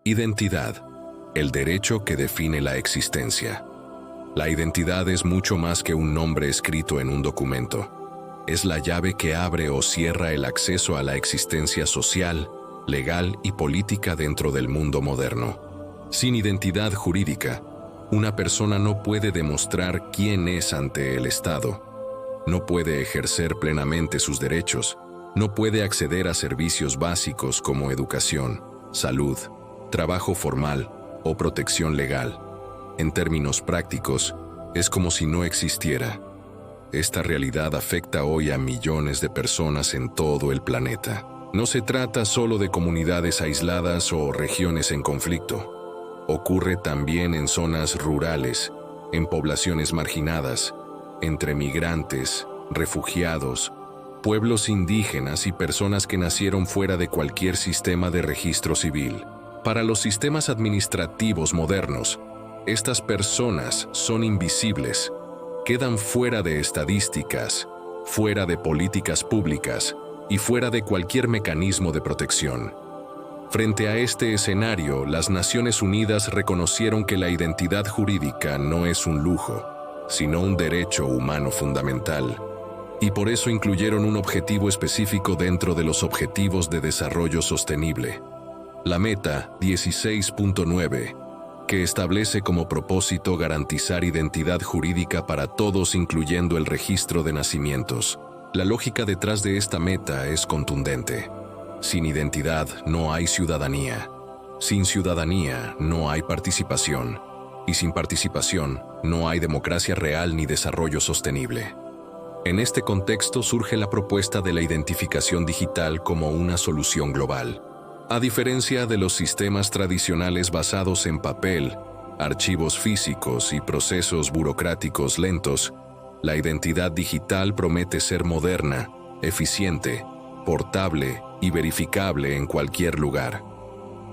Identidad, el derecho que define la existencia. La identidad es mucho más que un nombre escrito en un documento. Es la llave que abre o cierra el acceso a la existencia social, legal y política dentro del mundo moderno. Sin identidad jurídica, una persona no puede demostrar quién es ante el Estado, no puede ejercer plenamente sus derechos, no puede acceder a servicios básicos como educación, salud, trabajo formal o protección legal. En términos prácticos, es como si no existiera. Esta realidad afecta hoy a millones de personas en todo el planeta. No se trata solo de comunidades aisladas o regiones en conflicto. Ocurre también en zonas rurales, en poblaciones marginadas, entre migrantes, refugiados, pueblos indígenas y personas que nacieron fuera de cualquier sistema de registro civil. Para los sistemas administrativos modernos, estas personas son invisibles, quedan fuera de estadísticas, fuera de políticas públicas y fuera de cualquier mecanismo de protección. Frente a este escenario, las Naciones Unidas reconocieron que la identidad jurídica no es un lujo, sino un derecho humano fundamental, y por eso incluyeron un objetivo específico dentro de los Objetivos de Desarrollo Sostenible, la Meta 16.9, que establece como propósito garantizar identidad jurídica para todos, incluyendo el registro de nacimientos. La lógica detrás de esta meta es contundente. Sin identidad no hay ciudadanía. Sin ciudadanía no hay participación. Y sin participación no hay democracia real ni desarrollo sostenible. En este contexto surge la propuesta de la identificación digital como una solución global. A diferencia de los sistemas tradicionales basados en papel, archivos físicos y procesos burocráticos lentos, la identidad digital promete ser moderna, eficiente, portable y verificable en cualquier lugar.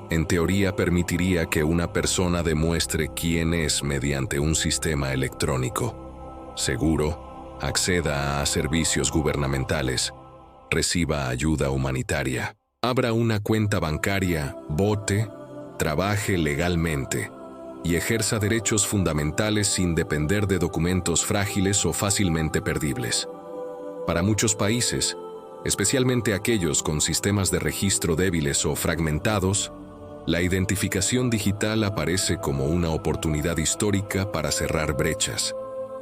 En teoría permitiría que una persona demuestre quién es mediante un sistema electrónico, seguro, acceda a servicios gubernamentales, reciba ayuda humanitaria, abra una cuenta bancaria, vote, trabaje legalmente y ejerza derechos fundamentales sin depender de documentos frágiles o fácilmente perdibles. Para muchos países, especialmente aquellos con sistemas de registro débiles o fragmentados, la identificación digital aparece como una oportunidad histórica para cerrar brechas,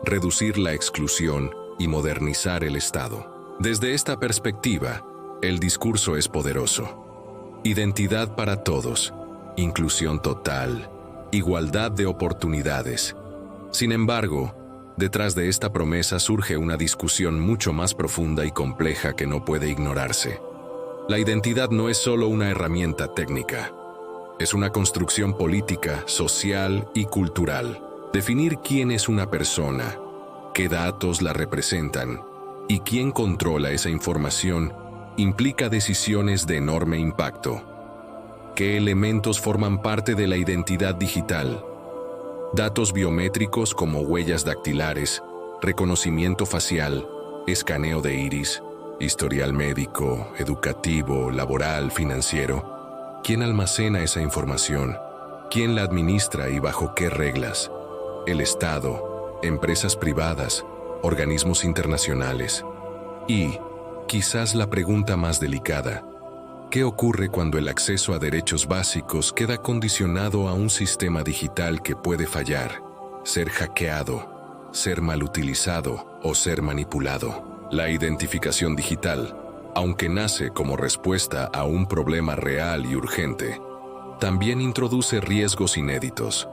reducir la exclusión y modernizar el Estado. Desde esta perspectiva, el discurso es poderoso. Identidad para todos, inclusión total, igualdad de oportunidades. Sin embargo, detrás de esta promesa surge una discusión mucho más profunda y compleja que no puede ignorarse. La identidad no es solo una herramienta técnica. Es una construcción política, social y cultural. Definir quién es una persona, qué datos la representan y quién controla esa información implica decisiones de enorme impacto. ¿Qué elementos forman parte de la identidad digital? Datos biométricos como huellas dactilares, reconocimiento facial, escaneo de iris, historial médico, educativo, laboral, financiero. ¿Quién almacena esa información? ¿Quién la administra y bajo qué reglas? El Estado, empresas privadas, organismos internacionales. Y, quizás la pregunta más delicada, ¿qué ocurre cuando el acceso a derechos básicos queda condicionado a un sistema digital que puede fallar, ser hackeado, ser mal utilizado o ser manipulado? La identificación digital, aunque nace como respuesta a un problema real y urgente, también introduce riesgos inéditos.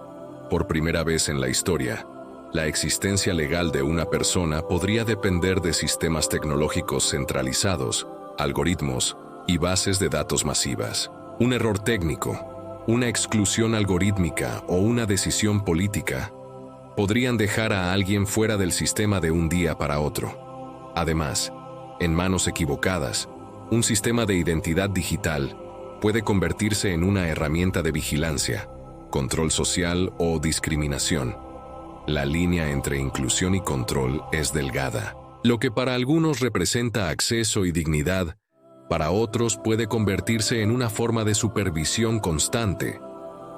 Por primera vez en la historia, la existencia legal de una persona podría depender de sistemas tecnológicos centralizados, algoritmos y bases de datos masivas. Un error técnico, una exclusión algorítmica o una decisión política podrían dejar a alguien fuera del sistema de un día para otro. Además, en manos equivocadas, un sistema de identidad digital puede convertirse en una herramienta de vigilancia, control social o discriminación. La línea entre inclusión y control es delgada. Lo que para algunos representa acceso y dignidad, para otros puede convertirse en una forma de supervisión constante,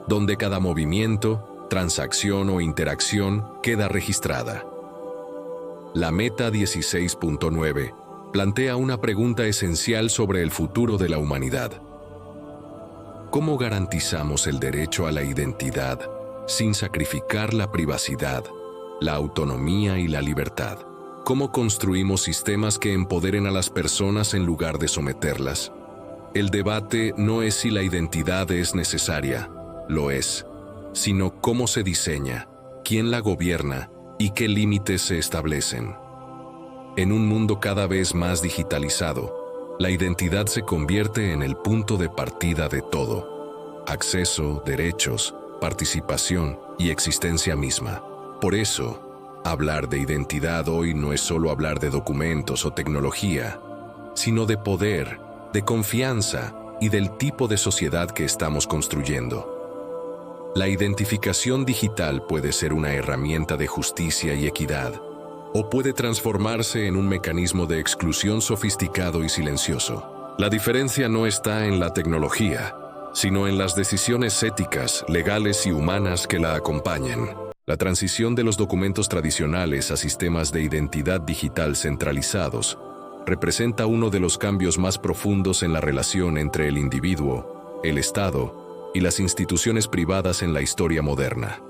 donde cada movimiento, transacción o interacción queda registrada. La Meta 16.9 plantea una pregunta esencial sobre el futuro de la humanidad. ¿Cómo garantizamos el derecho a la identidad sin sacrificar la privacidad, la autonomía y la libertad? ¿Cómo construimos sistemas que empoderen a las personas en lugar de someterlas? El debate no es si la identidad es necesaria, lo es, sino cómo se diseña, quién la gobierna y qué límites se establecen. En un mundo cada vez más digitalizado, la identidad se convierte en el punto de partida de todo: acceso, derechos, participación y existencia misma. Por eso, hablar de identidad hoy no es solo hablar de documentos o tecnología, sino de poder, de confianza y del tipo de sociedad que estamos construyendo. La identificación digital puede ser una herramienta de justicia y equidad, o puede transformarse en un mecanismo de exclusión sofisticado y silencioso. La diferencia no está en la tecnología, sino en las decisiones éticas, legales y humanas que la acompañen. La transición de los documentos tradicionales a sistemas de identidad digital centralizados representa uno de los cambios más profundos en la relación entre el individuo, el Estado y las instituciones privadas en la historia moderna.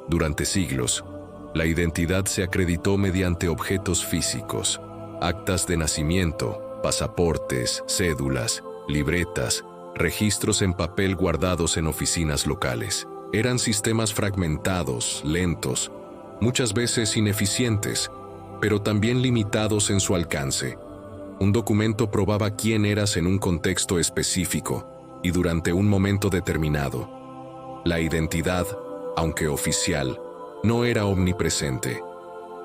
Durante siglos, la identidad se acreditó mediante objetos físicos, actas de nacimiento, pasaportes, cédulas, libretas, registros en papel guardados en oficinas locales. Eran sistemas fragmentados, lentos, muchas veces ineficientes, pero también limitados en su alcance. Un documento probaba quién eras en un contexto específico y durante un momento determinado. La identidad, aunque oficial, no era omnipresente.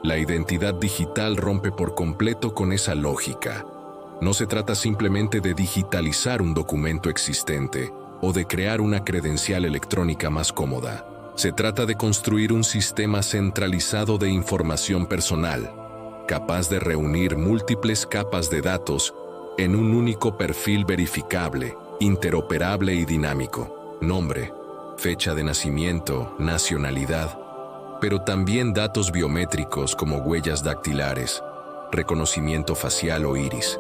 La identidad digital rompe por completo con esa lógica. No se trata simplemente de digitalizar un documento existente o de crear una credencial electrónica más cómoda. Se trata de construir un sistema centralizado de información personal, capaz de reunir múltiples capas de datos en un único perfil verificable, interoperable y dinámico: nombre, fecha de nacimiento, nacionalidad, pero también datos biométricos como huellas dactilares, reconocimiento facial o iris,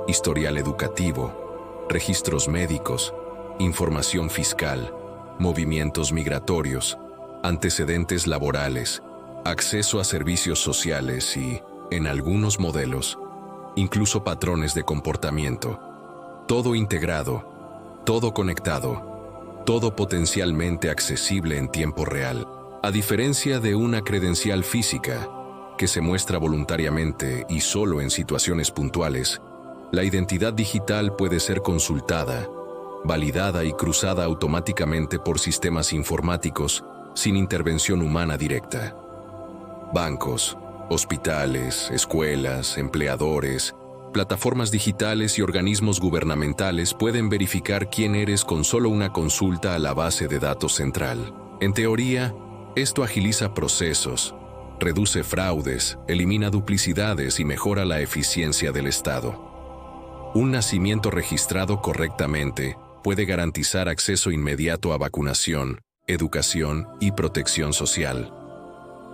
historial educativo, registros médicos, información fiscal, movimientos migratorios, antecedentes laborales, acceso a servicios sociales y, en algunos modelos, incluso patrones de comportamiento. Todo integrado, todo conectado, todo potencialmente accesible en tiempo real. A diferencia de una credencial física, que se muestra voluntariamente y solo en situaciones puntuales, la identidad digital puede ser consultada, validada y cruzada automáticamente por sistemas informáticos sin intervención humana directa. Bancos, hospitales, escuelas, empleadores, plataformas digitales y organismos gubernamentales pueden verificar quién eres con solo una consulta a la base de datos central. En teoría, esto agiliza procesos, reduce fraudes, elimina duplicidades y mejora la eficiencia del Estado. Un nacimiento registrado correctamente puede garantizar acceso inmediato a vacunación, educación y protección social.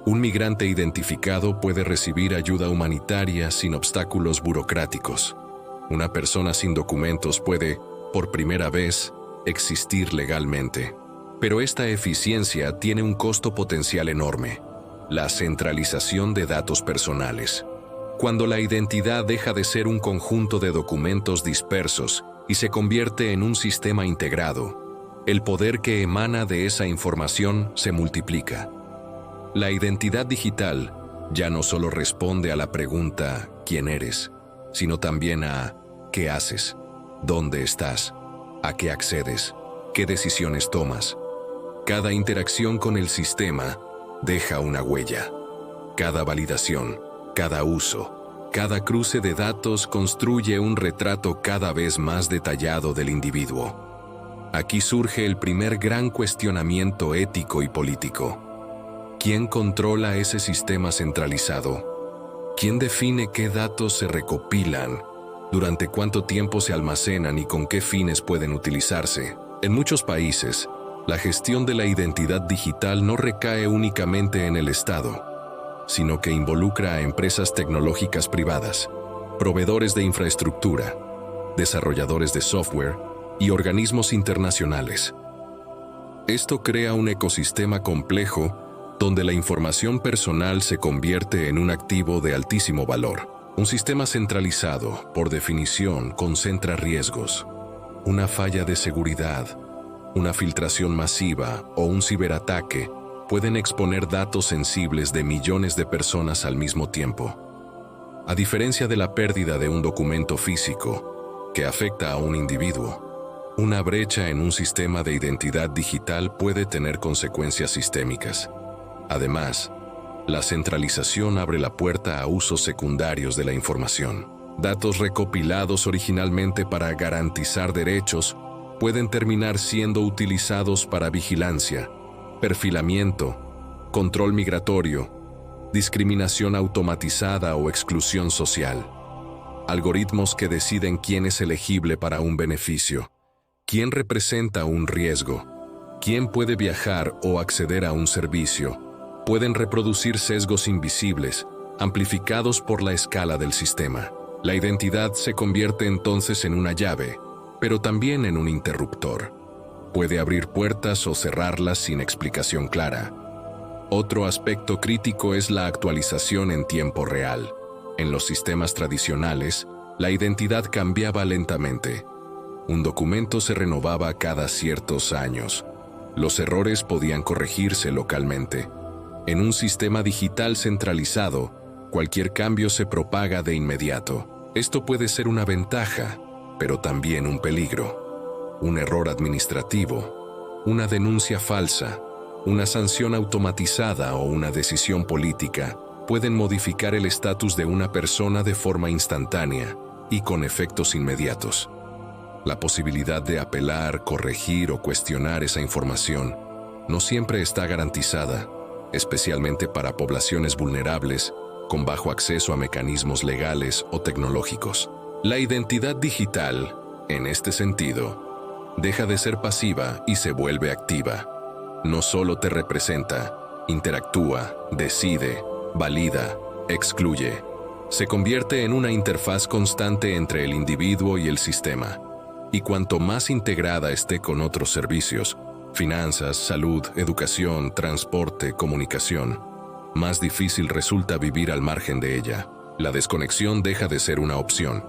Un migrante identificado puede recibir ayuda humanitaria sin obstáculos burocráticos. Una persona sin documentos puede, por primera vez, existir legalmente. Pero esta eficiencia tiene un costo potencial enorme: la centralización de datos personales. Cuando la identidad deja de ser un conjunto de documentos dispersos y se convierte en un sistema integrado, el poder que emana de esa información se multiplica. La identidad digital ya no solo responde a la pregunta ¿quién eres?, sino también a ¿qué haces?, ¿dónde estás?, ¿a qué accedes?, ¿qué decisiones tomas? Cada interacción con el sistema deja una huella. Cada validación, cada uso, cada cruce de datos construye un retrato cada vez más detallado del individuo. Aquí surge el primer gran cuestionamiento ético y político. ¿Quién controla ese sistema centralizado? ¿Quién define qué datos se recopilan, durante cuánto tiempo se almacenan y con qué fines pueden utilizarse? En muchos países, La gestión de la identidad digital no recae únicamente en el Estado, sino que involucra a empresas tecnológicas privadas, proveedores de infraestructura, desarrolladores de software y organismos internacionales. Esto crea un ecosistema complejo donde la información personal se convierte en un activo de altísimo valor. Un sistema centralizado, por definición, concentra riesgos. Una falla de seguridad, una filtración masiva o un ciberataque pueden exponer datos sensibles de millones de personas al mismo tiempo. A diferencia de la pérdida de un documento físico, que afecta a un individuo, una brecha en un sistema de identidad digital puede tener consecuencias sistémicas. Además, la centralización abre la puerta a usos secundarios de la información. Datos recopilados originalmente para garantizar derechos pueden terminar siendo utilizados para vigilancia, perfilamiento, control migratorio, discriminación automatizada o exclusión social. Algoritmos que deciden quién es elegible para un beneficio, quién representa un riesgo, quién puede viajar o acceder a un servicio, pueden reproducir sesgos invisibles, amplificados por la escala del sistema. La identidad se convierte entonces en una llave, pero también en un interruptor. Puede abrir puertas o cerrarlas sin explicación clara. Otro aspecto crítico es la actualización en tiempo real. En los sistemas tradicionales, la identidad cambiaba lentamente. Un documento se renovaba cada ciertos años. Los errores podían corregirse localmente. En un sistema digital centralizado, cualquier cambio se propaga de inmediato. Esto puede ser una ventaja, pero también un peligro. Un error administrativo, una denuncia falsa, una sanción automatizada o una decisión política pueden modificar el estatus de una persona de forma instantánea y con efectos inmediatos. La posibilidad de apelar, corregir o cuestionar esa información no siempre está garantizada, especialmente para poblaciones vulnerables con bajo acceso a mecanismos legales o tecnológicos. La identidad digital, en este sentido, deja de ser pasiva y se vuelve activa. No solo te representa, interactúa, decide, valida, excluye. Se convierte en una interfaz constante entre el individuo y el sistema. Y cuanto más integrada esté con otros servicios, finanzas, salud, educación, transporte, comunicación, más difícil resulta vivir al margen de ella. La desconexión deja de ser una opción.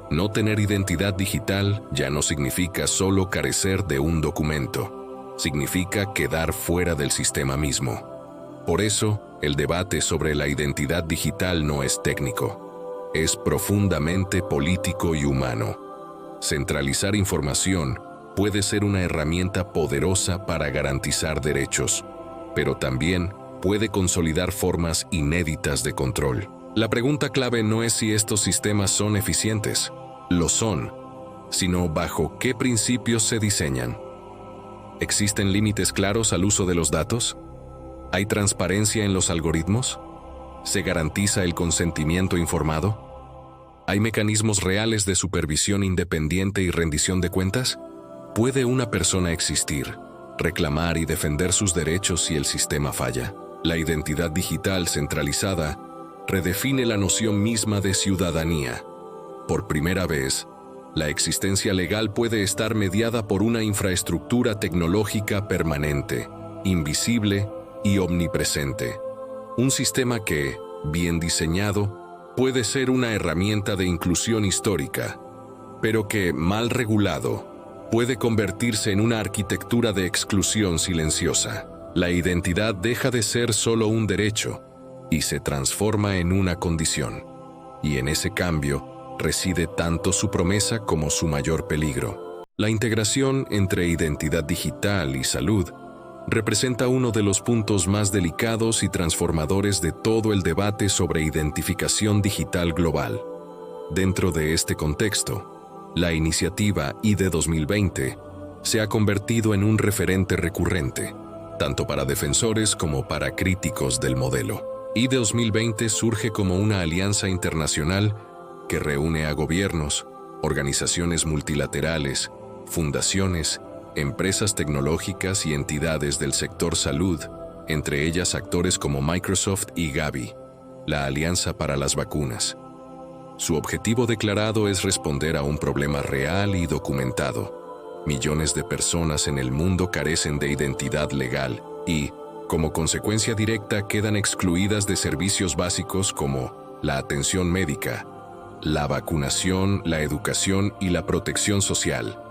No tener identidad digital ya no significa solo carecer de un documento. Significa quedar fuera del sistema mismo. Por eso, el debate sobre la identidad digital no es técnico. Es profundamente político y humano. Centralizar información puede ser una herramienta poderosa para garantizar derechos, pero también puede consolidar formas inéditas de control. La pregunta clave no es si estos sistemas son eficientes, lo son, sino bajo qué principios se diseñan. ¿Existen límites claros al uso de los datos? ¿Hay transparencia en los algoritmos? ¿Se garantiza el consentimiento informado? ¿Hay mecanismos reales de supervisión independiente y rendición de cuentas? ¿Puede una persona existir, reclamar y defender sus derechos si el sistema falla? La identidad digital centralizada redefine la noción misma de ciudadanía. Por primera vez, la existencia legal puede estar mediada por una infraestructura tecnológica permanente, invisible y omnipresente. Un sistema que, bien diseñado, puede ser una herramienta de inclusión histórica, pero que, mal regulado, puede convertirse en una arquitectura de exclusión silenciosa. La identidad deja de ser solo un derecho y se transforma en una condición. Y en ese cambio reside tanto su promesa como su mayor peligro. La integración entre identidad digital y salud representa uno de los puntos más delicados y transformadores de todo el debate sobre identificación digital global. Dentro de este contexto, la iniciativa IDE 2020 se ha convertido en un referente recurrente, tanto para defensores como para críticos del modelo. IDE 2020 surge como una alianza internacional que reúne a gobiernos, organizaciones multilaterales, fundaciones, empresas tecnológicas y entidades del sector salud, entre ellas actores como Microsoft y Gavi, la Alianza para las Vacunas. Su objetivo declarado es responder a un problema real y documentado. Millones de personas en el mundo carecen de identidad legal y, como consecuencia directa, quedan excluidas de servicios básicos como la atención médica, la vacunación, la educación y la protección social.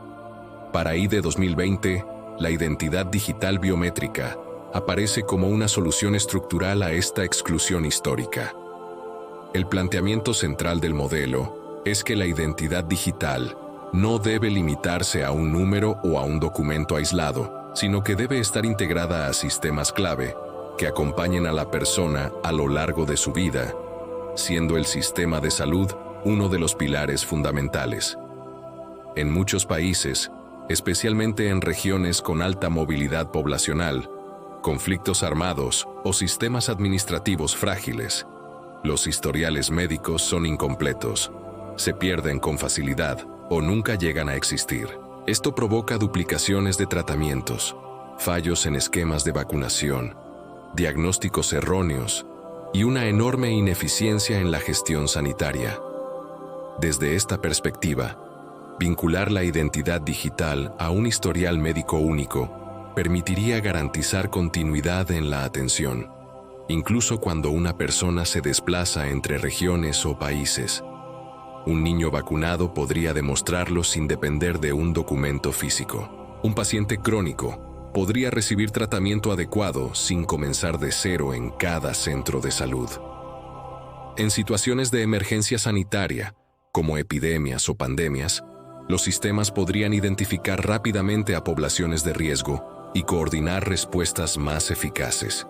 Para IDE 2020, la identidad digital biométrica aparece como una solución estructural a esta exclusión histórica. El planteamiento central del modelo es que la identidad digital no debe limitarse a un número o a un documento aislado, sino que debe estar integrada a sistemas clave que acompañen a la persona a lo largo de su vida, siendo el sistema de salud uno de los pilares fundamentales. En muchos países, especialmente en regiones con alta movilidad poblacional, conflictos armados o sistemas administrativos frágiles, los historiales médicos son incompletos, se pierden con facilidad o nunca llegan a existir. Esto provoca duplicaciones de tratamientos, fallos en esquemas de vacunación, diagnósticos erróneos y una enorme ineficiencia en la gestión sanitaria. Desde esta perspectiva, vincular la identidad digital a un historial médico único permitiría garantizar continuidad en la atención, incluso cuando una persona se desplaza entre regiones o países. Un niño vacunado podría demostrarlo sin depender de un documento físico. Un paciente crónico podría recibir tratamiento adecuado sin comenzar de cero en cada centro de salud. En situaciones de emergencia sanitaria, como epidemias o pandemias, los sistemas podrían identificar rápidamente a poblaciones de riesgo y coordinar respuestas más eficaces.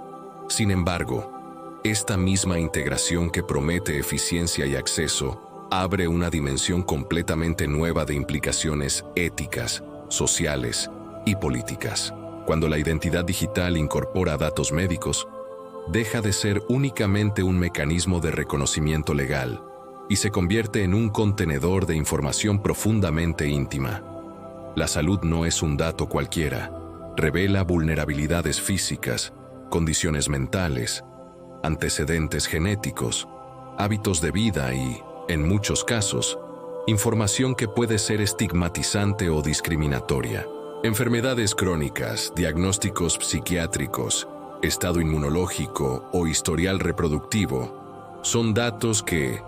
Sin embargo, esta misma integración que promete eficiencia y acceso abre una dimensión completamente nueva de implicaciones éticas, sociales y políticas. Cuando la identidad digital incorpora datos médicos, deja de ser únicamente un mecanismo de reconocimiento legal y se convierte en un contenedor de información profundamente íntima. La salud no es un dato cualquiera, revela vulnerabilidades físicas, condiciones mentales, antecedentes genéticos, hábitos de vida y, en muchos casos, información que puede ser estigmatizante o discriminatoria. Enfermedades crónicas, diagnósticos psiquiátricos, estado inmunológico o historial reproductivo son datos que,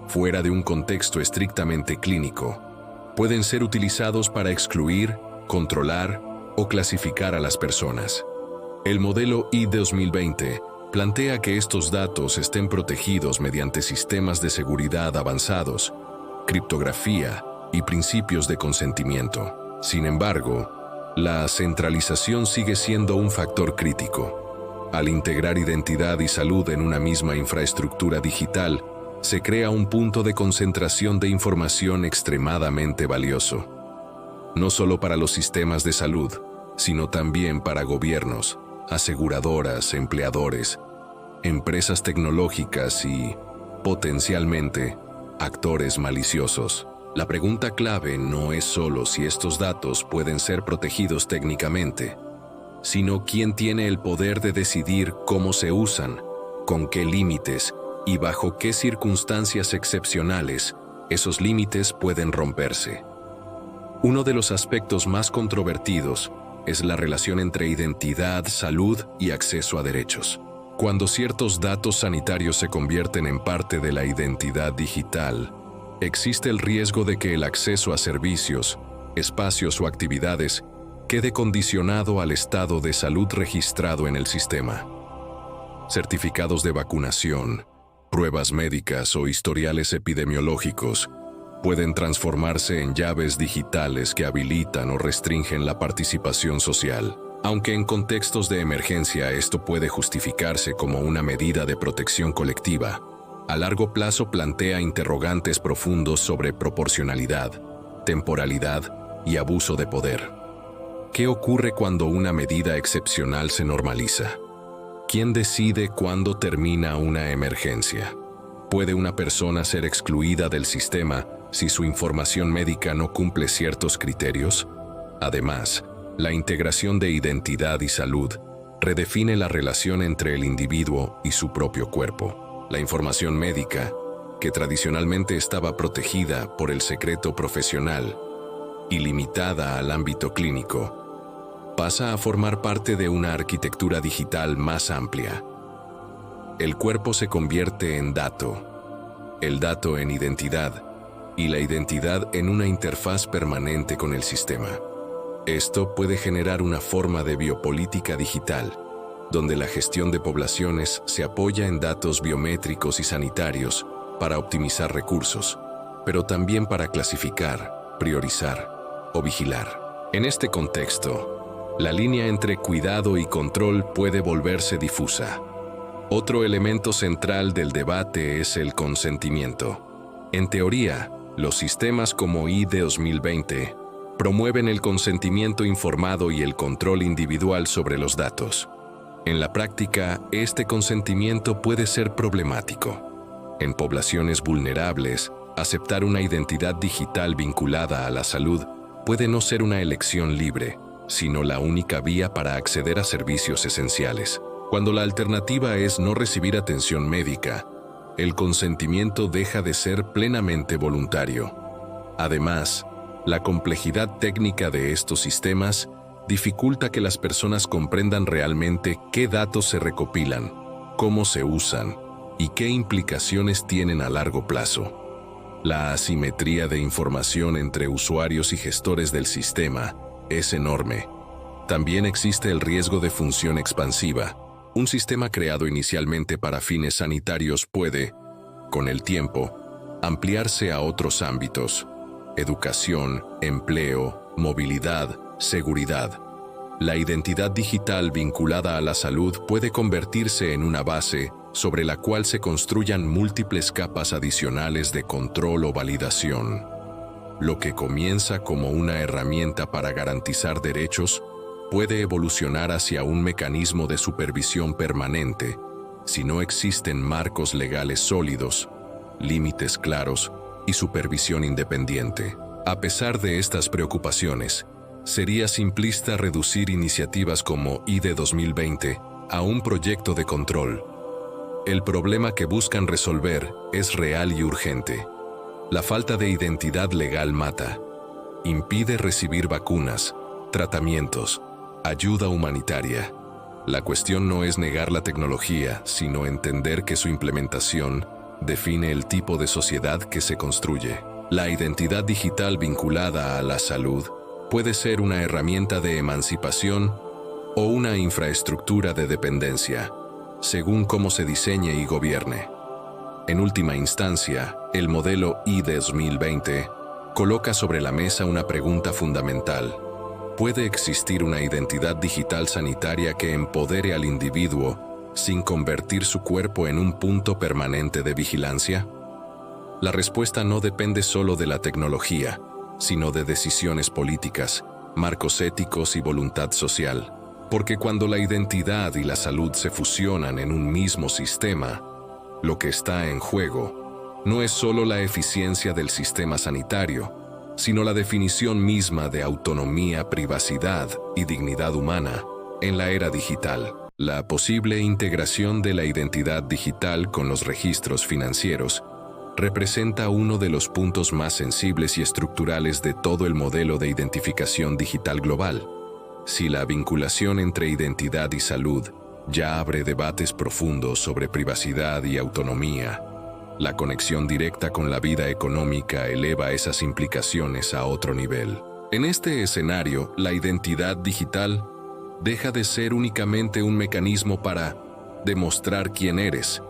fuera de un contexto estrictamente clínico, pueden ser utilizados para excluir, controlar o clasificar a las personas. El modelo IDE 2020 plantea que estos datos estén protegidos mediante sistemas de seguridad avanzados, criptografía y principios de consentimiento. Sin embargo, la centralización sigue siendo un factor crítico. Al integrar identidad y salud en una misma infraestructura digital, se crea un punto de concentración de información extremadamente valioso, no solo para los sistemas de salud, sino también para gobiernos, aseguradoras, empleadores, empresas tecnológicas y, potencialmente, actores maliciosos. La pregunta clave no es solo si estos datos pueden ser protegidos técnicamente, sino quién tiene el poder de decidir cómo se usan, con qué límites y bajo qué circunstancias excepcionales esos límites pueden romperse. Uno de los aspectos más controvertidos es la relación entre identidad, salud y acceso a derechos. Cuando ciertos datos sanitarios se convierten en parte de la identidad digital, existe el riesgo de que el acceso a servicios, espacios o actividades quede condicionado al estado de salud registrado en el sistema. Certificados de vacunación, pruebas médicas o historiales epidemiológicos pueden transformarse en llaves digitales que habilitan o restringen la participación social. Aunque en contextos de emergencia esto puede justificarse como una medida de protección colectiva, a largo plazo plantea interrogantes profundos sobre proporcionalidad, temporalidad y abuso de poder. ¿Qué ocurre cuando una medida excepcional se normaliza? ¿Quién decide cuándo termina una emergencia? ¿Puede una persona ser excluida del sistema si su información médica no cumple ciertos criterios? Además, La integración de identidad y salud redefine la relación entre el individuo y su propio cuerpo. La información médica, que tradicionalmente estaba protegida por el secreto profesional y limitada al ámbito clínico, pasa a formar parte de una arquitectura digital más amplia. El cuerpo se convierte en dato, el dato en identidad y la identidad en una interfaz permanente con el sistema. Esto puede generar una forma de biopolítica digital, donde la gestión de poblaciones se apoya en datos biométricos y sanitarios para optimizar recursos, pero también para clasificar, priorizar o vigilar. En este contexto, la línea entre cuidado y control puede volverse difusa. Otro elemento central del debate es el consentimiento. En teoría, los sistemas como ID 2020 promueven el consentimiento informado y el control individual sobre los datos. En la práctica, este consentimiento puede ser problemático. En poblaciones vulnerables, aceptar una identidad digital vinculada a la salud puede no ser una elección libre, sino la única vía para acceder a servicios esenciales. Cuando la alternativa es no recibir atención médica, el consentimiento deja de ser plenamente voluntario. Además, la complejidad técnica de estos sistemas dificulta que las personas comprendan realmente qué datos se recopilan, cómo se usan y qué implicaciones tienen a largo plazo. La asimetría de información entre usuarios y gestores del sistema es enorme. También existe el riesgo de función expansiva. Un sistema creado inicialmente para fines sanitarios puede, con el tiempo, ampliarse a otros ámbitos: educación, empleo, movilidad, seguridad. La identidad digital vinculada a la salud puede convertirse en una base sobre la cual se construyan múltiples capas adicionales de control o validación. Lo que comienza como una herramienta para garantizar derechos puede evolucionar hacia un mecanismo de supervisión permanente si no existen marcos legales sólidos, límites claros y supervisión independiente. A pesar de estas preocupaciones, sería simplista reducir iniciativas como ID 2020 a un proyecto de control. El problema que buscan resolver es real y urgente. La falta de identidad legal mata, impide recibir vacunas, tratamientos, ayuda humanitaria. La cuestión no es negar la tecnología, sino entender que su implementación define el tipo de sociedad que se construye. La identidad digital vinculada a la salud puede ser una herramienta de emancipación o una infraestructura de dependencia, según cómo se diseñe y gobierne. En última instancia, el modelo ID 2020 coloca sobre la mesa una pregunta fundamental. ¿Puede existir una identidad digital sanitaria que empodere al individuo sin convertir su cuerpo en un punto permanente de vigilancia? La respuesta no depende solo de la tecnología, sino de decisiones políticas, marcos éticos y voluntad social. Porque cuando la identidad y la salud se fusionan en un mismo sistema, lo que está en juego no es solo la eficiencia del sistema sanitario, sino la definición misma de autonomía, privacidad y dignidad humana en la era digital. La posible integración de la identidad digital con los registros financieros representa uno de los puntos más sensibles y estructurales de todo el modelo de identificación digital global. Si la vinculación entre identidad y salud ya abre debates profundos sobre privacidad y autonomía, la conexión directa con la vida económica eleva esas implicaciones a otro nivel. En este escenario, la identidad digital deja de ser únicamente un mecanismo para demostrar quién eres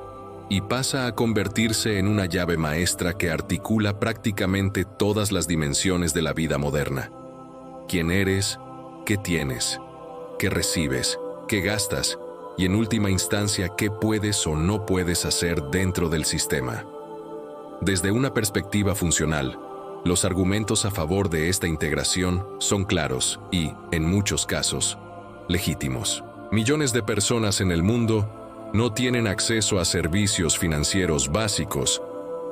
y pasa a convertirse en una llave maestra que articula prácticamente todas las dimensiones de la vida moderna. ¿Quién eres? ¿Qué tienes? ¿Qué recibes? ¿Qué gastas? Y en última instancia, ¿qué puedes o no puedes hacer dentro del sistema? Desde una perspectiva funcional, los argumentos a favor de esta integración son claros y, en muchos casos, legítimos. Millones de personas en el mundo no tienen acceso a servicios financieros básicos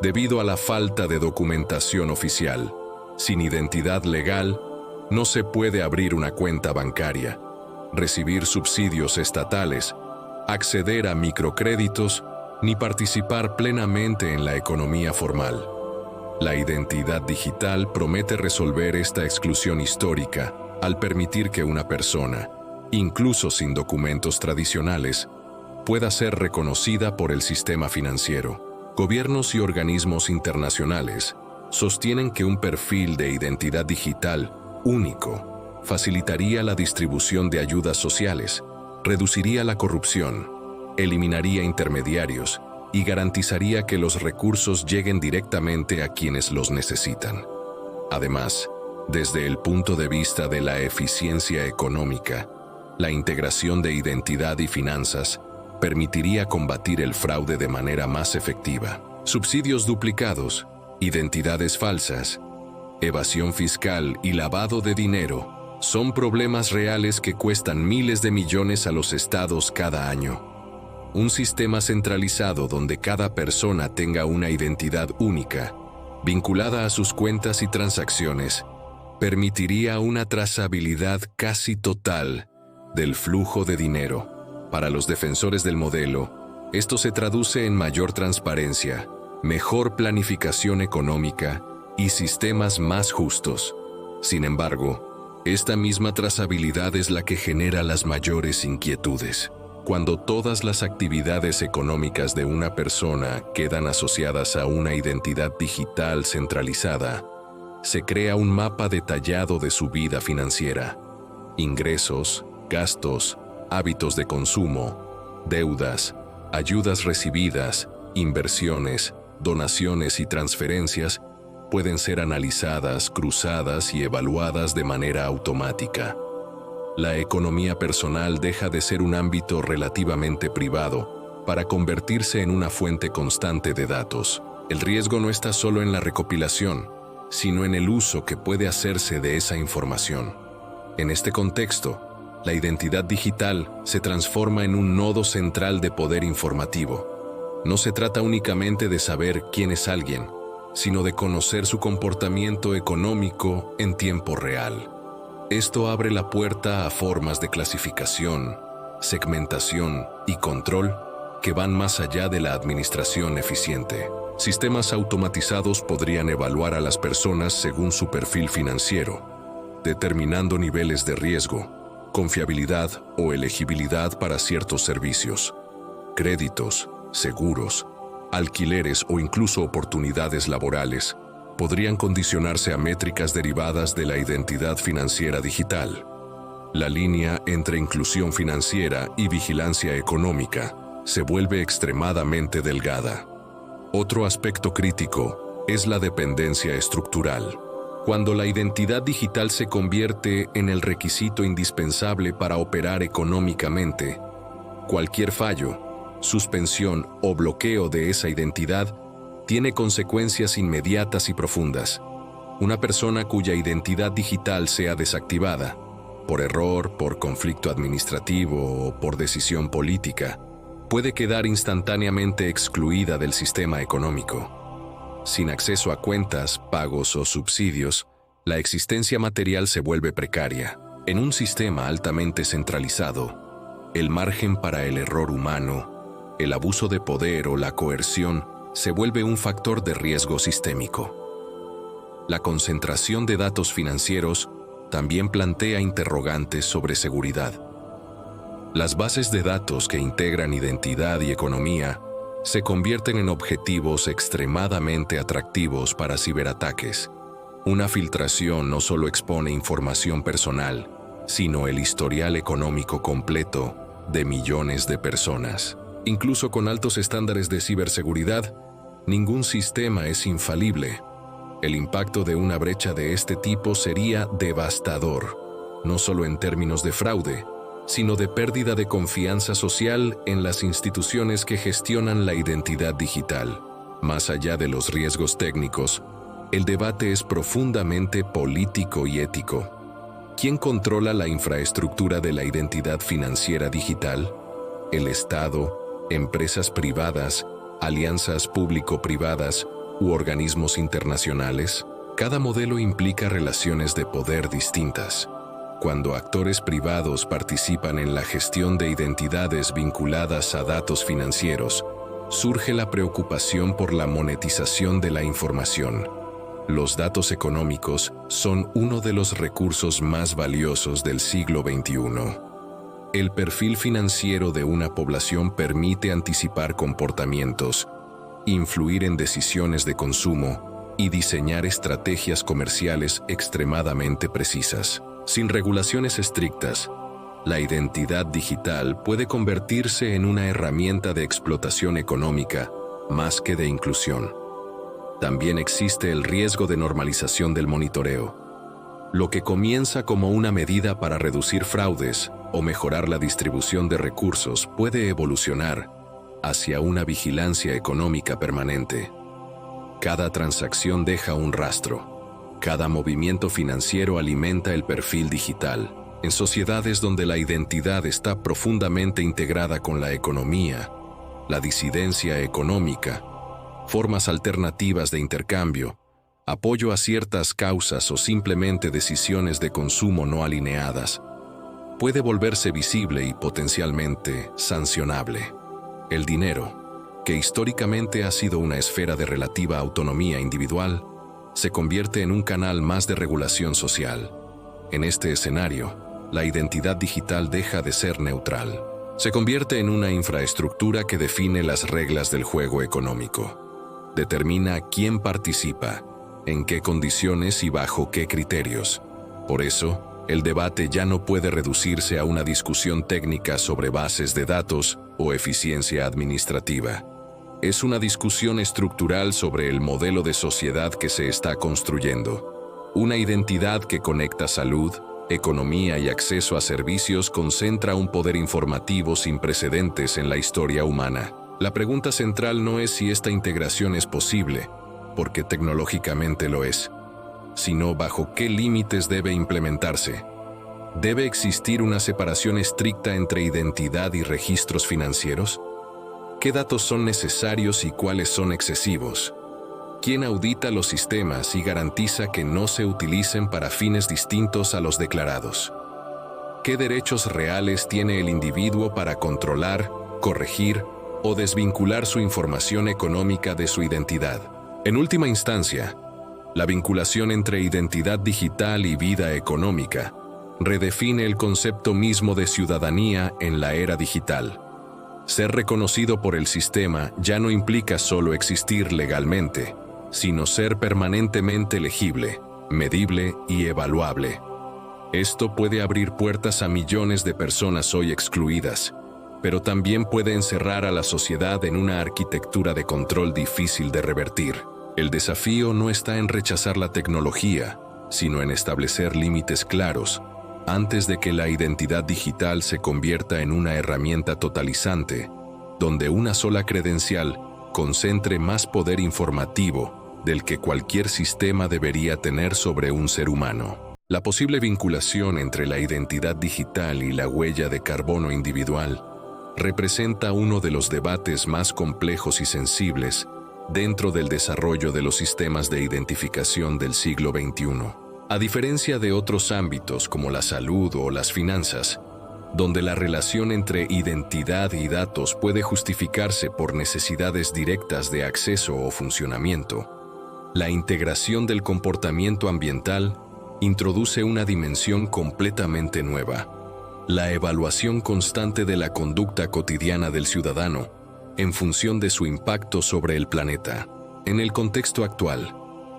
debido a la falta de documentación oficial. Sin identidad legal, No se puede abrir una cuenta bancaria, recibir subsidios estatales, acceder a microcréditos, ni participar plenamente en la economía formal. La identidad digital promete resolver esta exclusión histórica al permitir que una persona, incluso sin documentos tradicionales, pueda ser reconocida por el sistema financiero. Gobiernos y organismos internacionales sostienen que un perfil de identidad digital único facilitaría la distribución de ayudas sociales, reduciría la corrupción, eliminaría intermediarios y garantizaría que los recursos lleguen directamente a quienes los necesitan. Además, desde el punto de vista de la eficiencia económica, la integración de identidad y finanzas permitiría combatir el fraude de manera más efectiva. Subsidios duplicados, identidades falsas, evasión fiscal y lavado de dinero son problemas reales que cuestan miles de millones a los estados cada año. Un sistema centralizado donde cada persona tenga una identidad única, vinculada a sus cuentas y transacciones, permitiría una trazabilidad casi total del flujo de dinero. Para los defensores del modelo, esto se traduce en mayor transparencia, mejor planificación económica y sistemas más justos. Sin embargo, esta misma trazabilidad es la que genera las mayores inquietudes. Cuando todas las actividades económicas de una persona quedan asociadas a una identidad digital centralizada, se crea un mapa detallado de su vida financiera: ingresos, gastos, hábitos de consumo, deudas, ayudas recibidas, inversiones, donaciones y transferencias pueden ser analizadas, cruzadas y evaluadas de manera automática. La economía personal deja de ser un ámbito relativamente privado para convertirse en una fuente constante de datos. El riesgo no está solo en la recopilación, sino en el uso que puede hacerse de esa información. En este contexto, la identidad digital se transforma en un nodo central de poder informativo. No se trata únicamente de saber quién es alguien, sino de conocer su comportamiento económico en tiempo real. Esto abre la puerta a formas de clasificación, segmentación y control que van más allá de la administración eficiente. Sistemas automatizados podrían evaluar a las personas según su perfil financiero, determinando niveles de riesgo, confiabilidad o elegibilidad para ciertos servicios, créditos, seguros, alquileres o incluso oportunidades laborales podrían condicionarse a métricas derivadas de la identidad financiera digital. La línea entre inclusión financiera y vigilancia económica se vuelve extremadamente delgada. Otro aspecto crítico es la dependencia estructural. Cuando la identidad digital se convierte en el requisito indispensable para operar económicamente, cualquier fallo, suspensión o bloqueo de esa identidad tiene consecuencias inmediatas y profundas. Una persona cuya identidad digital sea desactivada, por error, por conflicto administrativo o por decisión política, puede quedar instantáneamente excluida del sistema económico. Sin acceso a cuentas, pagos o subsidios, la existencia material se vuelve precaria. En un sistema altamente centralizado, el margen para el error humano, el abuso de poder o la coerción se vuelve un factor de riesgo sistémico. La concentración de datos financieros también plantea interrogantes sobre seguridad. Las bases de datos que integran identidad y economía se convierten en objetivos extremadamente atractivos para ciberataques. Una filtración no solo expone información personal, sino el historial económico completo de millones de personas. Incluso con altos estándares de ciberseguridad, ningún sistema es infalible. El impacto de una brecha de este tipo sería devastador, no solo en términos de fraude, sino de pérdida de confianza social en las instituciones que gestionan la identidad digital. Más allá de los riesgos técnicos, el debate es profundamente político y ético. ¿Quién controla la infraestructura de la identidad financiera digital? ¿El Estado, empresas privadas, alianzas público-privadas u organismos internacionales? Cada modelo implica relaciones de poder distintas. Cuando actores privados participan en la gestión de identidades vinculadas a datos financieros, surge la preocupación por la monetización de la información. Los datos económicos son uno de los recursos más valiosos del siglo XXI. El perfil financiero de una población permite anticipar comportamientos, influir en decisiones de consumo y diseñar estrategias comerciales extremadamente precisas. Sin regulaciones estrictas, la identidad digital puede convertirse en una herramienta de explotación económica más que de inclusión. También existe el riesgo de normalización del monitoreo. Lo que comienza como una medida para reducir fraudes o mejorar la distribución de recursos puede evolucionar hacia una vigilancia económica permanente. Cada transacción deja un rastro. Cada movimiento financiero alimenta el perfil digital. En sociedades donde la identidad está profundamente integrada con la economía, la disidencia económica, formas alternativas de intercambio, apoyo a ciertas causas o simplemente decisiones de consumo no alineadas, puede volverse visible y potencialmente sancionable. El dinero, que históricamente ha sido una esfera de relativa autonomía individual, se convierte en un canal más de regulación social. En este escenario, la identidad digital deja de ser neutral. Se convierte en una infraestructura que define las reglas del juego económico. Determina quién participa, en qué condiciones y bajo qué criterios. Por eso, el debate ya no puede reducirse a una discusión técnica sobre bases de datos o eficiencia administrativa. Es una discusión estructural sobre el modelo de sociedad que se está construyendo. Una identidad que conecta salud, economía y acceso a servicios concentra un poder informativo sin precedentes en la historia humana. La pregunta central no es si esta integración es posible, porque tecnológicamente lo es, sino bajo qué límites debe implementarse. ¿Debe existir una separación estricta entre identidad y registros financieros? ¿Qué datos son necesarios y cuáles son excesivos? ¿Quién audita los sistemas y garantiza que no se utilicen para fines distintos a los declarados? ¿Qué derechos reales tiene el individuo para controlar, corregir o desvincular su información económica de su identidad? En última instancia, la vinculación entre identidad digital y vida económica redefine el concepto mismo de ciudadanía en la era digital. Ser reconocido por el sistema ya no implica solo existir legalmente, sino ser permanentemente legible, medible y evaluable. Esto puede abrir puertas a millones de personas hoy excluidas, pero también puede encerrar a la sociedad en una arquitectura de control difícil de revertir. El desafío no está en rechazar la tecnología, sino en establecer límites claros antes de que la identidad digital se convierta en una herramienta totalizante, donde una sola credencial concentre más poder informativo del que cualquier sistema debería tener sobre un ser humano. La posible vinculación entre la identidad digital y la huella de carbono individual representa uno de los debates más complejos y sensibles dentro del desarrollo de los sistemas de identificación del siglo XXI. A diferencia de otros ámbitos como la salud o las finanzas, donde la relación entre identidad y datos puede justificarse por necesidades directas de acceso o funcionamiento, la integración del comportamiento ambiental introduce una dimensión completamente nueva: la evaluación constante de la conducta cotidiana del ciudadano en función de su impacto sobre el planeta. En el contexto actual,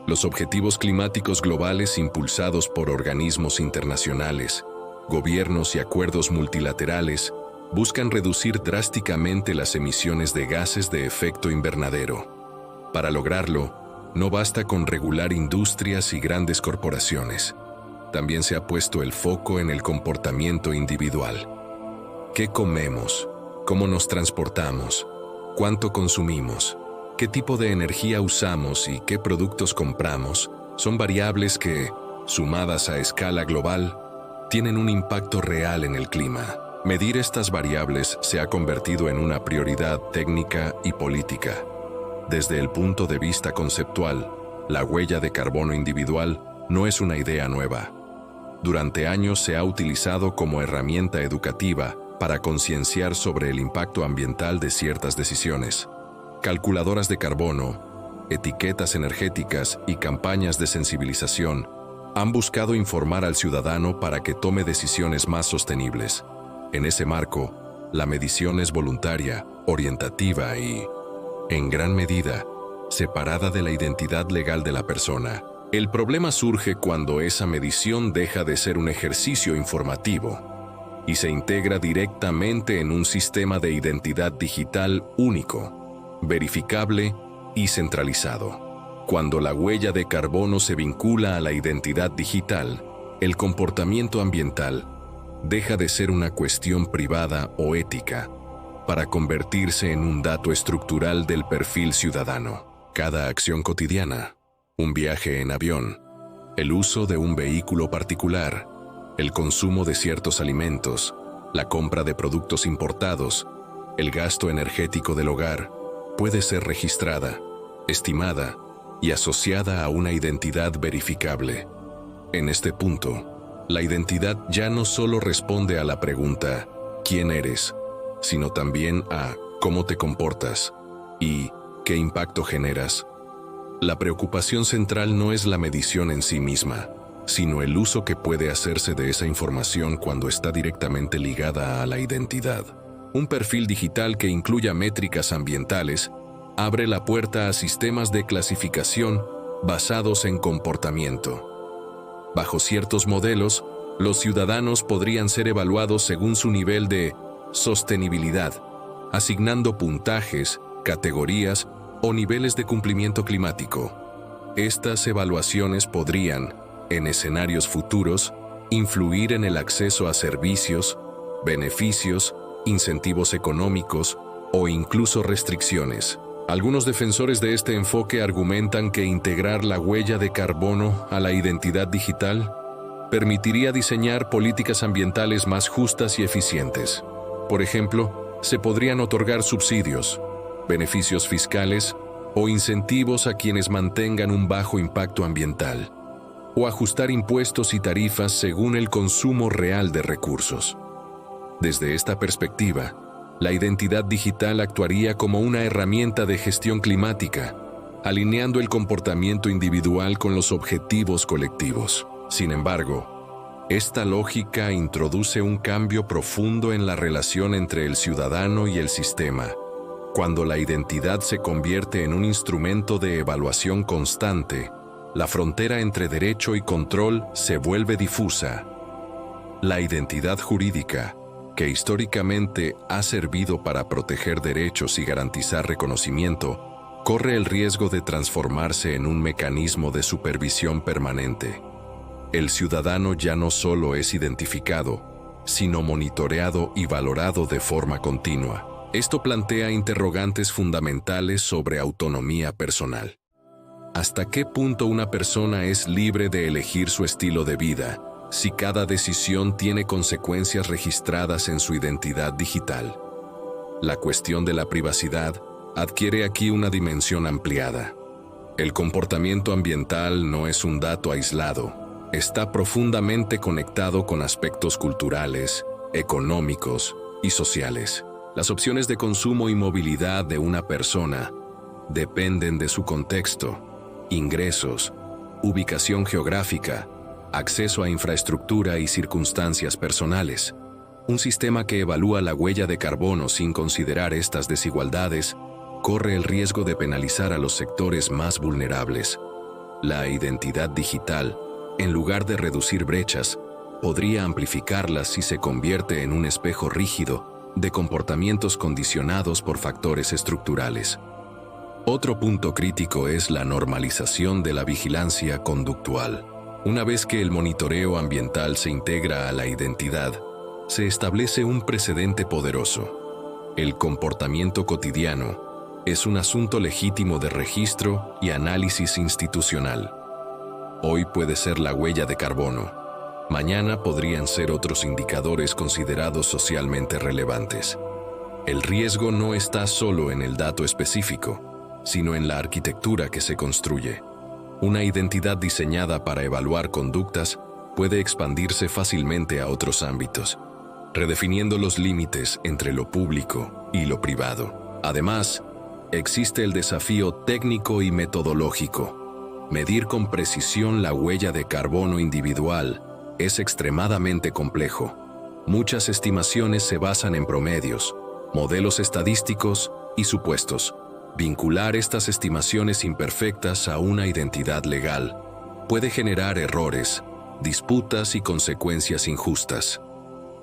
los objetivos climáticos globales impulsados por organismos internacionales, gobiernos y acuerdos multilaterales buscan reducir drásticamente las emisiones de gases de efecto invernadero. Para lograrlo, no basta con regular industrias y grandes corporaciones. También se ha puesto el foco en el comportamiento individual. ¿Qué comemos? ¿Cómo nos transportamos? ¿Cuánto consumimos? ¿Qué tipo de energía usamos y qué productos compramos? Son variables que, sumadas a escala global, tienen un impacto real en el clima. Medir estas variables se ha convertido en una prioridad técnica y política. Desde el punto de vista conceptual, La huella de carbono individual no es una idea nueva. Durante años se ha utilizado como herramienta educativa para concienciar sobre el impacto ambiental de ciertas decisiones. Calculadoras de carbono, etiquetas energéticas y campañas de sensibilización han buscado informar al ciudadano para que tome decisiones más sostenibles. En ese marco, la medición es voluntaria, orientativa y, en gran medida, separada de la identidad legal de la persona. El problema surge cuando esa medición deja de ser un ejercicio informativo y se integra directamente en un sistema de identidad digital único, verificable y centralizado. Cuando la huella de carbono se vincula a la identidad digital, el comportamiento ambiental deja de ser una cuestión privada o ética para convertirse en un dato estructural del perfil ciudadano. Cada acción cotidiana, un viaje en avión, el uso de un vehículo particular, el consumo de ciertos alimentos, la compra de productos importados, el gasto energético del hogar, puede ser registrada, estimada y asociada a una identidad verificable. En este punto, la identidad ya no solo responde a la pregunta ¿quién eres?, sino también a ¿cómo te comportas? Y ¿qué impacto generas? La preocupación central no es la medición en sí misma, sino el uso que puede hacerse de esa información cuando está directamente ligada a la identidad. Un perfil digital que incluya métricas ambientales abre la puerta a sistemas de clasificación basados en comportamiento. Bajo ciertos modelos, los ciudadanos podrían ser evaluados según su nivel de sostenibilidad, asignando puntajes, categorías o niveles de cumplimiento climático. Estas evaluaciones podrían, en escenarios futuros, influir en el acceso a servicios, beneficios, incentivos económicos o incluso restricciones. Algunos defensores de este enfoque argumentan que integrar la huella de carbono a la identidad digital permitiría diseñar políticas ambientales más justas y eficientes. Por ejemplo, se podrían otorgar subsidios, beneficios fiscales o incentivos a quienes mantengan un bajo impacto ambiental, o ajustar impuestos y tarifas según el consumo real de recursos. Desde esta perspectiva, la identidad digital actuaría como una herramienta de gestión climática, alineando el comportamiento individual con los objetivos colectivos. Sin embargo, esta lógica introduce un cambio profundo en la relación entre el ciudadano y el sistema. Cuando la identidad se convierte en un instrumento de evaluación constante, la frontera entre derecho y control se vuelve difusa. La identidad jurídica, que históricamente ha servido para proteger derechos y garantizar reconocimiento, corre el riesgo de transformarse en un mecanismo de supervisión permanente. El ciudadano ya no solo es identificado, sino monitoreado y valorado de forma continua. Esto plantea interrogantes fundamentales sobre autonomía personal. ¿Hasta qué punto una persona es libre de elegir su estilo de vida si cada decisión tiene consecuencias registradas en su identidad digital? La cuestión de la privacidad adquiere aquí una dimensión ampliada. El comportamiento ambiental no es un dato aislado, está profundamente conectado con aspectos culturales, económicos y sociales. Las opciones de consumo y movilidad de una persona dependen de su contexto, ingresos, ubicación geográfica, acceso a infraestructura y circunstancias personales. Un sistema que evalúa la huella de carbono sin considerar estas desigualdades corre el riesgo de penalizar a los sectores más vulnerables. La identidad digital, en lugar de reducir brechas, podría amplificarlas si se convierte en un espejo rígido de comportamientos condicionados por factores estructurales. Otro punto crítico es la normalización de la vigilancia conductual. Una vez que el monitoreo ambiental se integra a la identidad, se establece un precedente poderoso. El comportamiento cotidiano es un asunto legítimo de registro y análisis institucional. Hoy puede ser la huella de carbono. Mañana podrían ser otros indicadores considerados socialmente relevantes. El riesgo no está solo en el dato específico, sino en la arquitectura que se construye. Una identidad diseñada para evaluar conductas puede expandirse fácilmente a otros ámbitos, redefiniendo los límites entre lo público y lo privado. Además, existe el desafío técnico y metodológico. Medir con precisión la huella de carbono individual es extremadamente complejo. Muchas estimaciones se basan en promedios, modelos estadísticos y supuestos. Vincular estas estimaciones imperfectas a una identidad legal puede generar errores, disputas y consecuencias injustas.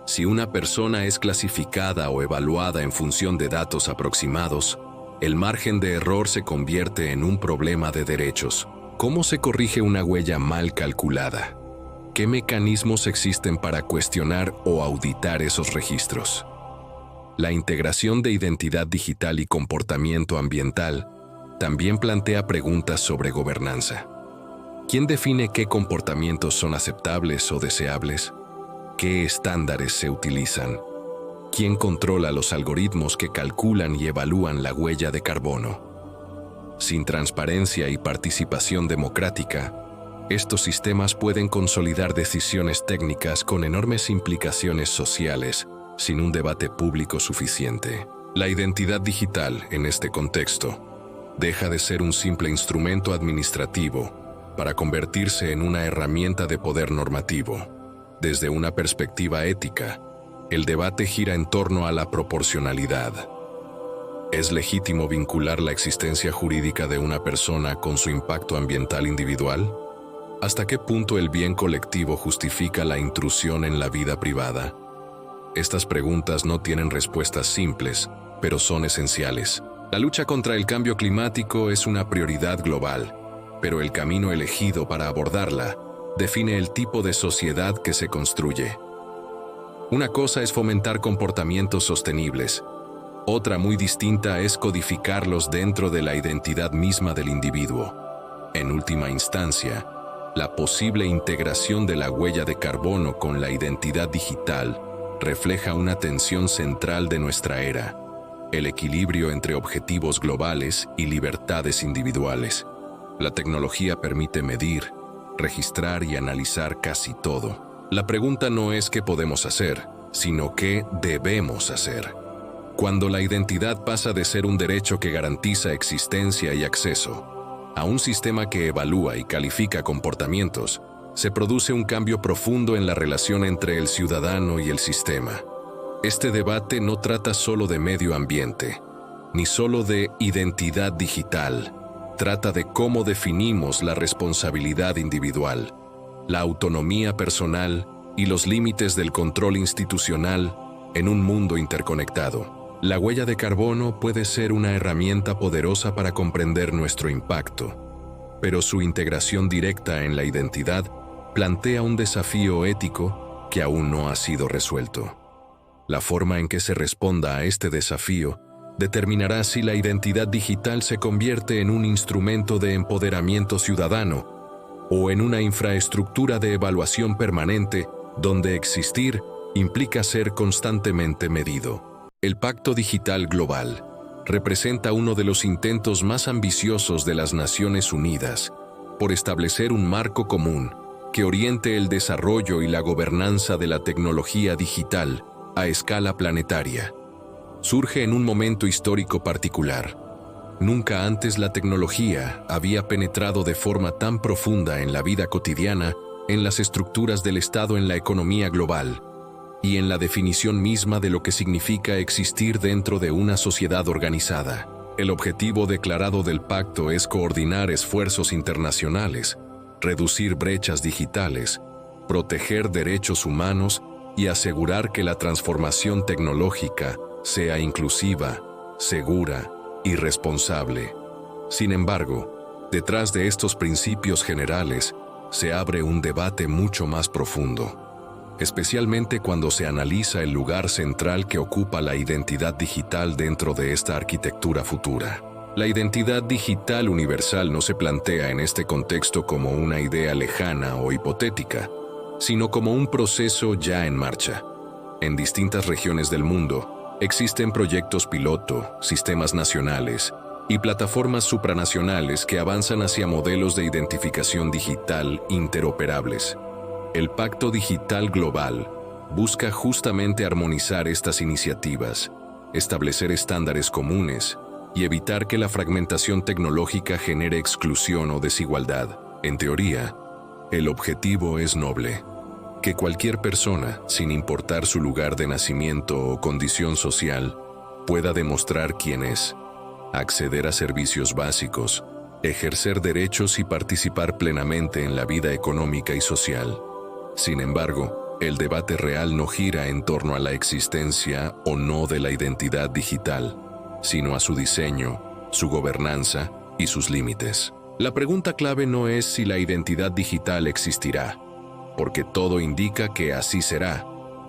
Si una persona es clasificada o evaluada en función de datos aproximados, el margen de error se convierte en un problema de derechos. ¿Cómo se corrige una huella mal calculada? ¿Qué mecanismos existen para cuestionar o auditar esos registros? La integración de identidad digital y comportamiento ambiental también plantea preguntas sobre gobernanza. ¿Quién define qué comportamientos son aceptables o deseables? ¿Qué estándares se utilizan? ¿Quién controla los algoritmos que calculan y evalúan la huella de carbono? Sin transparencia y participación democrática, estos sistemas pueden consolidar decisiones técnicas con enormes implicaciones sociales, sin un debate público suficiente. La identidad digital, en este contexto, deja de ser un simple instrumento administrativo para convertirse en una herramienta de poder normativo. Desde una perspectiva ética, el debate gira en torno a la proporcionalidad. ¿Es legítimo vincular la existencia jurídica de una persona con su impacto ambiental individual? ¿Hasta qué punto el bien colectivo justifica la intrusión en la vida privada? Estas preguntas no tienen respuestas simples, pero son esenciales. La lucha contra el cambio climático es una prioridad global, pero el camino elegido para abordarla define el tipo de sociedad que se construye. Una cosa es fomentar comportamientos sostenibles. Otra muy distinta es codificarlos dentro de la identidad misma del individuo. En última instancia, la posible integración de la huella de carbono con la identidad digital refleja una tensión central de nuestra era, el equilibrio entre objetivos globales y libertades individuales. La tecnología permite medir, registrar y analizar casi todo. La pregunta no es qué podemos hacer, sino qué debemos hacer. Cuando la identidad pasa de ser un derecho que garantiza existencia y acceso a un sistema que evalúa y califica comportamientos, se produce un cambio profundo en la relación entre el ciudadano y el sistema. Este debate no trata solo de medio ambiente, ni solo de identidad digital. Trata de cómo definimos la responsabilidad individual, la autonomía personal y los límites del control institucional en un mundo interconectado. La huella de carbono puede ser una herramienta poderosa para comprender nuestro impacto, pero su integración directa en la identidad plantea un desafío ético que aún no ha sido resuelto. La forma en que se responda a este desafío determinará si la identidad digital se convierte en un instrumento de empoderamiento ciudadano o en una infraestructura de evaluación permanente donde existir implica ser constantemente medido. El Pacto Digital Global representa uno de los intentos más ambiciosos de las Naciones Unidas por establecer un marco común que oriente el desarrollo y la gobernanza de la tecnología digital a escala planetaria. Surge en un momento histórico particular. Nunca antes la tecnología había penetrado de forma tan profunda en la vida cotidiana, en las estructuras del Estado, en la economía global y en la definición misma de lo que significa existir dentro de una sociedad organizada. El objetivo declarado del pacto es coordinar esfuerzos internacionales, reducir brechas digitales, proteger derechos humanos y asegurar que la transformación tecnológica sea inclusiva, segura y responsable. Sin embargo, detrás de estos principios generales se abre un debate mucho más profundo, especialmente cuando se analiza el lugar central que ocupa la identidad digital dentro de esta arquitectura futura. La identidad digital universal no se plantea en este contexto como una idea lejana o hipotética, sino como un proceso ya en marcha. En distintas regiones del mundo existen proyectos piloto, sistemas nacionales y plataformas supranacionales que avanzan hacia modelos de identificación digital interoperables. El Pacto Digital Global busca justamente armonizar estas iniciativas, establecer estándares comunes y evitar que la fragmentación tecnológica genere exclusión o desigualdad. En teoría, el objetivo es noble: que cualquier persona, sin importar su lugar de nacimiento o condición social, pueda demostrar quién es, acceder a servicios básicos, ejercer derechos y participar plenamente en la vida económica y social. Sin embargo, el debate real no gira en torno a la existencia o no de la identidad digital, sino a su diseño, su gobernanza y sus límites. La pregunta clave no es si la identidad digital existirá, porque todo indica que así será,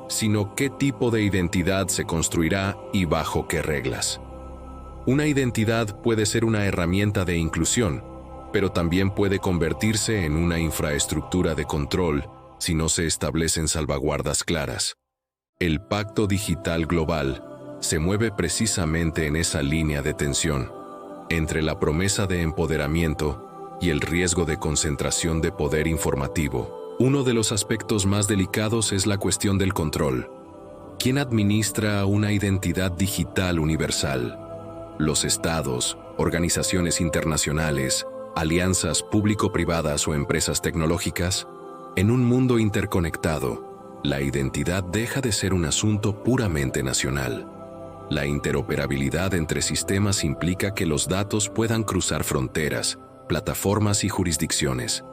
sino qué tipo de identidad se construirá y bajo qué reglas. Una identidad puede ser una herramienta de inclusión, pero también puede convertirse en una infraestructura de control si no se establecen salvaguardas claras. El Pacto Digital Global se mueve precisamente en esa línea de tensión, entre la promesa de empoderamiento y el riesgo de concentración de poder informativo. Uno de los aspectos más delicados es la cuestión del control. ¿Quién administra una identidad digital universal? Los estados, organizaciones internacionales, alianzas público-privadas o empresas tecnológicas. En un mundo interconectado, la identidad deja de ser un asunto puramente nacional. La interoperabilidad entre sistemas implica que los datos puedan cruzar fronteras, plataformas y jurisdicciones.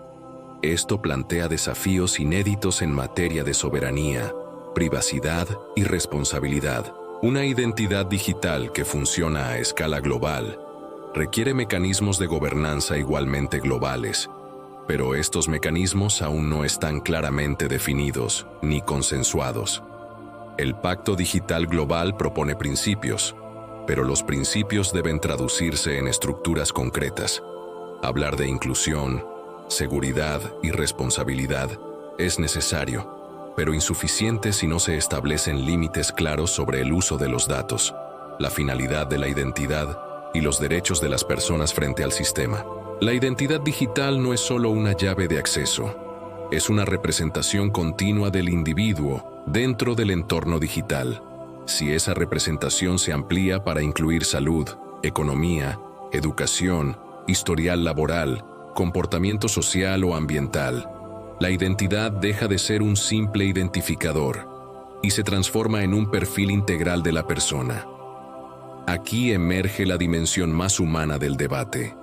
Esto plantea desafíos inéditos en materia de soberanía, privacidad y responsabilidad. Una identidad digital que funciona a escala global requiere mecanismos de gobernanza igualmente globales, pero estos mecanismos aún no están claramente definidos ni consensuados. El Pacto Digital Global propone principios, pero los principios deben traducirse en estructuras concretas. Hablar de inclusión, seguridad y responsabilidad es necesario, pero insuficiente si no se establecen límites claros sobre el uso de los datos, la finalidad de la identidad y los derechos de las personas frente al sistema. La identidad digital no es solo una llave de acceso, es una representación continua del individuo dentro del entorno digital. Si esa representación se amplía para incluir salud, economía, educación, historial laboral, comportamiento social o ambiental, la identidad deja de ser un simple identificador y se transforma en un perfil integral de la persona. Aquí emerge la dimensión más humana del debate.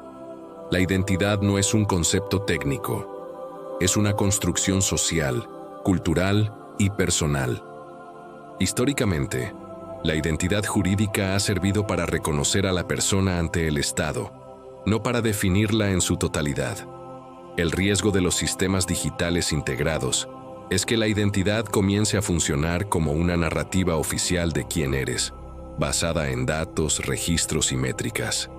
La identidad no es un concepto técnico, es una construcción social, cultural y personal. Históricamente, la identidad jurídica ha servido para reconocer a la persona ante el Estado, no para definirla en su totalidad. El riesgo de los sistemas digitales integrados es que la identidad comience a funcionar como una narrativa oficial de quién eres, basada en datos, registros y métricas.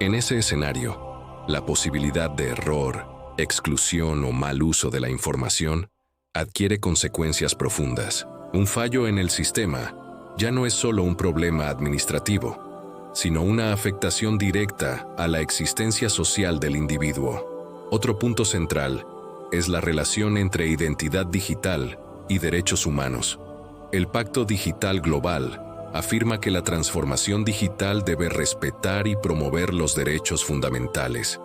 En ese escenario, la posibilidad de error, exclusión o mal uso de la información adquiere consecuencias profundas. Un fallo en el sistema ya no es solo un problema administrativo, sino una afectación directa a la existencia social del individuo. Otro punto central es la relación entre identidad digital y derechos humanos. El Pacto Digital Global afirma que la transformación digital debe respetar y promover los derechos fundamentales.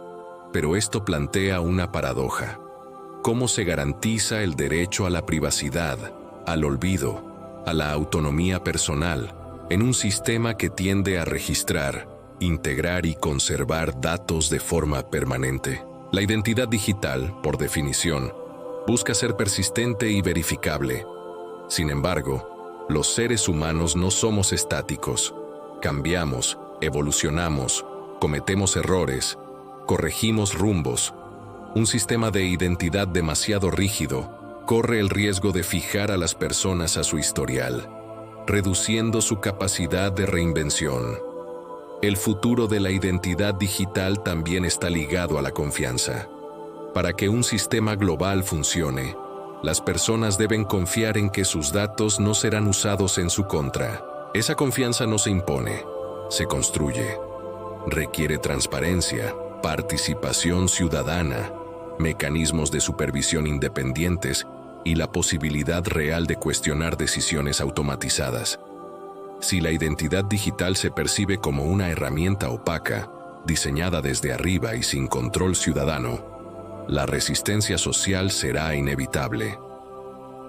Pero esto plantea una paradoja. ¿Cómo se garantiza el derecho a la privacidad, al olvido, a la autonomía personal, en un sistema que tiende a registrar, integrar y conservar datos de forma permanente? La identidad digital, por definición, busca ser persistente y verificable. Sin embargo, los seres humanos no somos estáticos. Cambiamos, evolucionamos, cometemos errores, corregimos rumbos. Un sistema de identidad demasiado rígido corre el riesgo de fijar a las personas a su historial, reduciendo su capacidad de reinvención. El futuro de la identidad digital también está ligado a la confianza. Para que un sistema global funcione, las personas deben confiar en que sus datos no serán usados en su contra. Esa confianza no se impone, se construye. requiere transparencia, participación ciudadana, mecanismos de supervisión independientes y la posibilidad real de cuestionar decisiones automatizadas. Si la identidad digital se percibe como una herramienta opaca, diseñada desde arriba y sin control ciudadano, la resistencia social será inevitable.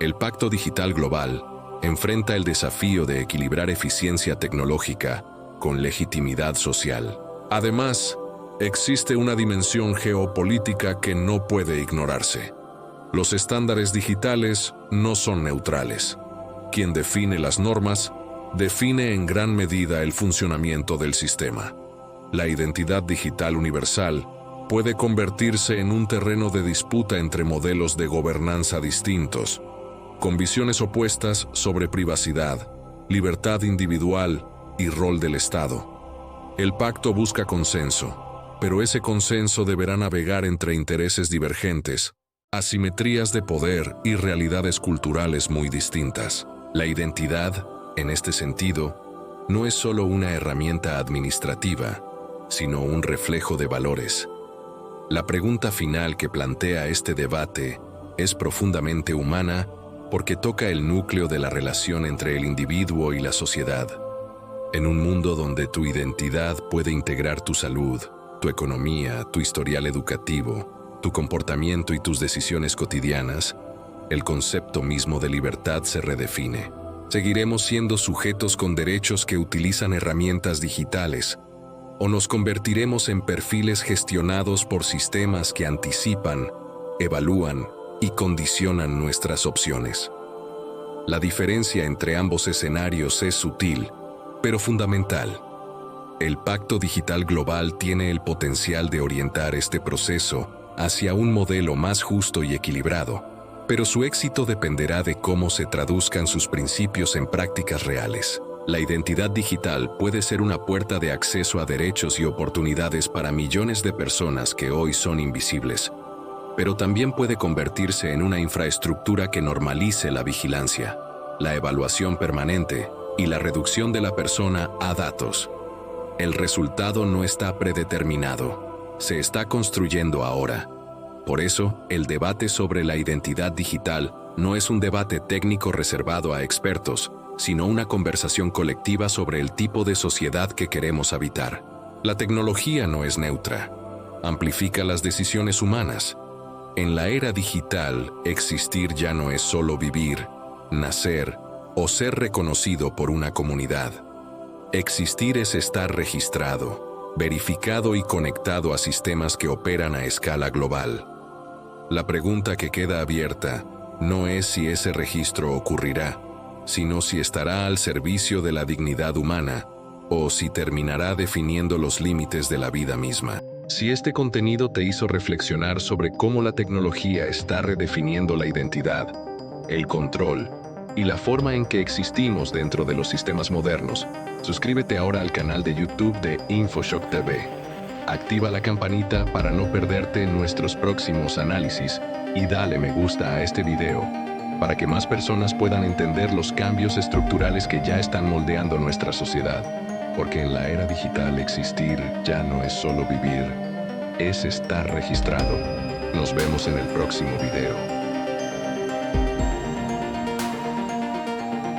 El Pacto Digital Global enfrenta el desafío de equilibrar eficiencia tecnológica con legitimidad social. Además, existe una dimensión geopolítica que no puede ignorarse. Los estándares digitales no son neutrales. Quien define las normas define en gran medida el funcionamiento del sistema. La identidad digital universal puede convertirse en un terreno de disputa entre modelos de gobernanza distintos, con visiones opuestas sobre privacidad, libertad individual y rol del Estado. El pacto busca consenso, pero ese consenso deberá navegar entre intereses divergentes, asimetrías de poder y realidades culturales muy distintas. La identidad, en este sentido, no es solo una herramienta administrativa, sino un reflejo de valores. La pregunta final que plantea este debate es profundamente humana porque toca el núcleo de la relación entre el individuo y la sociedad. En un mundo donde tu identidad puede integrar tu salud, tu economía, tu historial educativo, tu comportamiento y tus decisiones cotidianas, el concepto mismo de libertad se redefine. ¿Seguiremos siendo sujetos con derechos que utilizan herramientas digitales? ¿O nos convertiremos en perfiles gestionados por sistemas que anticipan, evalúan y condicionan nuestras opciones? La diferencia entre ambos escenarios es sutil, pero fundamental. El Pacto Digital Global tiene el potencial de orientar este proceso hacia un modelo más justo y equilibrado, pero su éxito dependerá de cómo se traduzcan sus principios en prácticas reales. La identidad digital puede ser una puerta de acceso a derechos y oportunidades para millones de personas que hoy son invisibles, pero también puede convertirse en una infraestructura que normalice la vigilancia, la evaluación permanente y la reducción de la persona a datos. El resultado no está predeterminado, se está construyendo ahora. Por eso, el debate sobre la identidad digital no es un debate técnico reservado a expertos, sino una conversación colectiva sobre el tipo de sociedad que queremos habitar. La tecnología no es neutra, amplifica las decisiones humanas. En la era digital, existir ya no es solo vivir, nacer o ser reconocido por una comunidad. Existir es estar registrado, verificado y conectado a sistemas que operan a escala global. La pregunta que queda abierta no es si ese registro ocurrirá, sino si estará al servicio de la dignidad humana o si terminará definiendo los límites de la vida misma. Si este contenido te hizo reflexionar sobre cómo la tecnología está redefiniendo la identidad, el control y la forma en que existimos dentro de los sistemas modernos, suscríbete ahora al canal de YouTube de InfoShock TV. Activa la campanita para no perderte nuestros próximos análisis y dale me gusta a este video para que más personas puedan entender los cambios estructurales que ya están moldeando nuestra sociedad. Porque en la era digital existir ya no es solo vivir, es estar registrado. Nos vemos en el próximo video.